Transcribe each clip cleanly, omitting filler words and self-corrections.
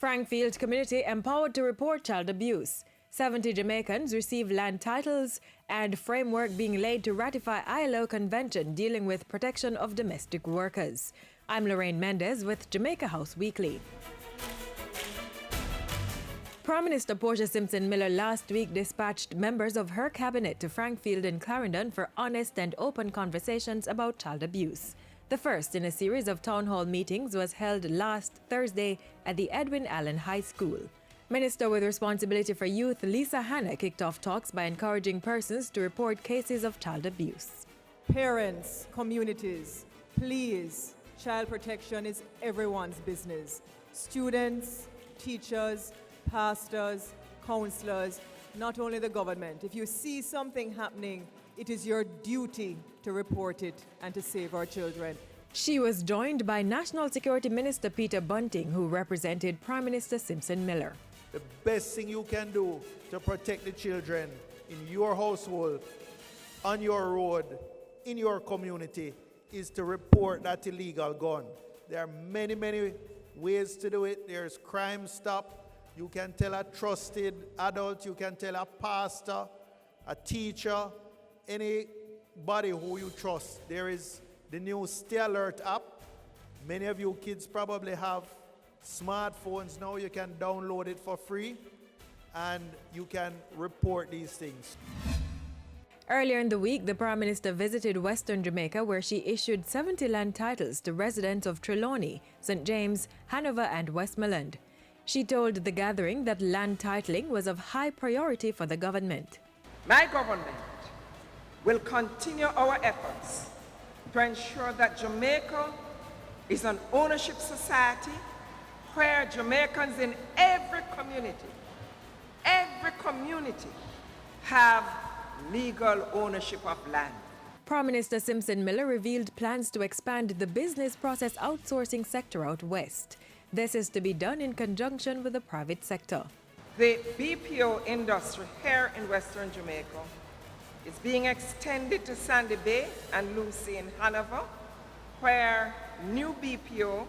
Frankfield community empowered to report child abuse. 70 Jamaicans receive land titles and framework being laid to ratify ILO convention dealing with protection of domestic workers. I'm Lorraine Mendez with Jamaica House Weekly. Prime Minister Portia Simpson Miller last week dispatched members of her cabinet to Frankfield and Clarendon for honest and open conversations about child abuse. The first in a series of town hall meetings was held last Thursday at the Edwin Allen High School. Minister with responsibility for youth Lisa Hanna kicked off talks by encouraging persons to report cases of child abuse. Parents, communities, please, child protection is everyone's business. Students, teachers, pastors, counselors, not only the government. If you see something happening, it is your duty to report it and to save our children. She was joined by National Security Minister Peter Bunting, who represented Prime Minister Simpson Miller. The best thing you can do to protect the children in your household, on your road, in your community, is to report that illegal gun. There are many, many ways to do it. There's Crime Stop. You can tell a trusted adult, you can tell a pastor, a teacher, anybody who you trust. There is the new Stay Alert app. Many of you kids probably have smartphones now. You can download it for free and you can report these things. Earlier in the week, the Prime Minister visited Western Jamaica, where she issued 70 land titles to residents of Trelawney, St. James, Hanover and Westmoreland. She told the gathering that land titling was of high priority for the government. My government will continue our efforts to ensure that Jamaica is an ownership society where Jamaicans in every community have legal ownership of land. Prime Minister Simpson Miller revealed plans to expand the business process outsourcing sector out west. This is to be done in conjunction with the private sector. The BPO industry here in Western Jamaica is being extended to Sandy Bay and Lucy in Hanover, where new BPO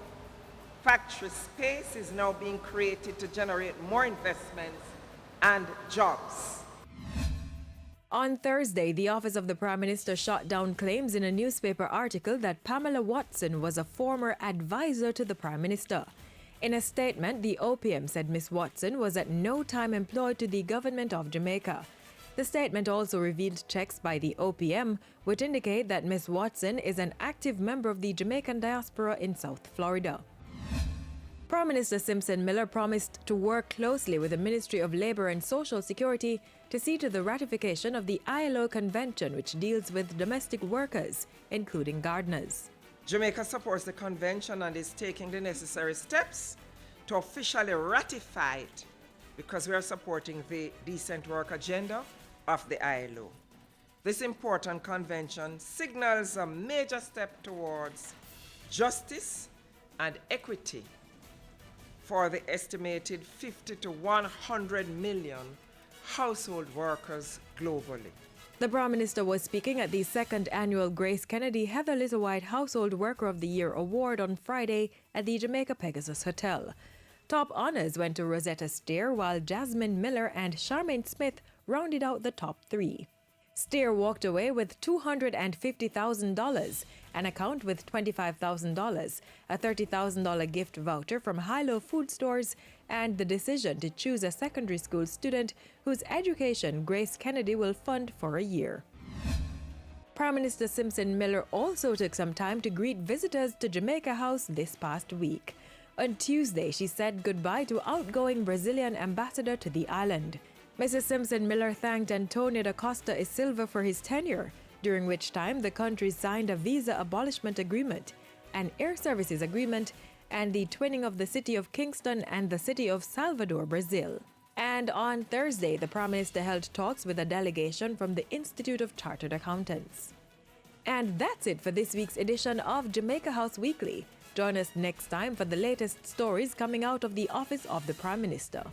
factory space is now being created to generate more investments and jobs. On Thursday, the Office of the Prime Minister shot down claims in a newspaper article that Pamela Watson was a former advisor to the Prime Minister. In a statement, the OPM said Ms. Watson was at no time employed to the government of Jamaica. The statement also revealed checks by the OPM, which indicate that Ms. Watson is an active member of the Jamaican diaspora in South Florida. Prime Minister Simpson Miller promised to work closely with the Ministry of Labour and Social Security to see to the ratification of the ILO convention, which deals with domestic workers, including gardeners. Jamaica supports the convention and is taking the necessary steps to officially ratify it because we are supporting the decent work agenda of the ILO. This important convention signals a major step towards justice and equity for the estimated 50 to 100 million household workers globally. The Prime Minister was speaking at the second annual Grace Kennedy Heather Littlewhite Household Worker of the Year Award on Friday at the Jamaica Pegasus Hotel. Top honors went to Rosetta Steer, while Jasmine Miller and Charmaine Smith rounded out the top three. Steer walked away with $250,000, an account with $25,000, a $30,000 gift voucher from High-Low Food Stores, and the decision to choose a secondary school student whose education Grace Kennedy will fund for a year. Prime Minister Simpson Miller also took some time to greet visitors to Jamaica House this past week. On Tuesday, she said goodbye to outgoing Brazilian ambassador to the island. Mrs. Simpson Miller thanked Antonio da Costa e Silva for his tenure, during which time the country signed a visa abolishment agreement, an air services agreement, and the twinning of the city of Kingston and the city of Salvador, Brazil. And on Thursday, the Prime Minister held talks with a delegation from the Institute of Chartered Accountants. And that's it for this week's edition of Jamaica House Weekly. Join us next time for the latest stories coming out of the Office of the Prime Minister.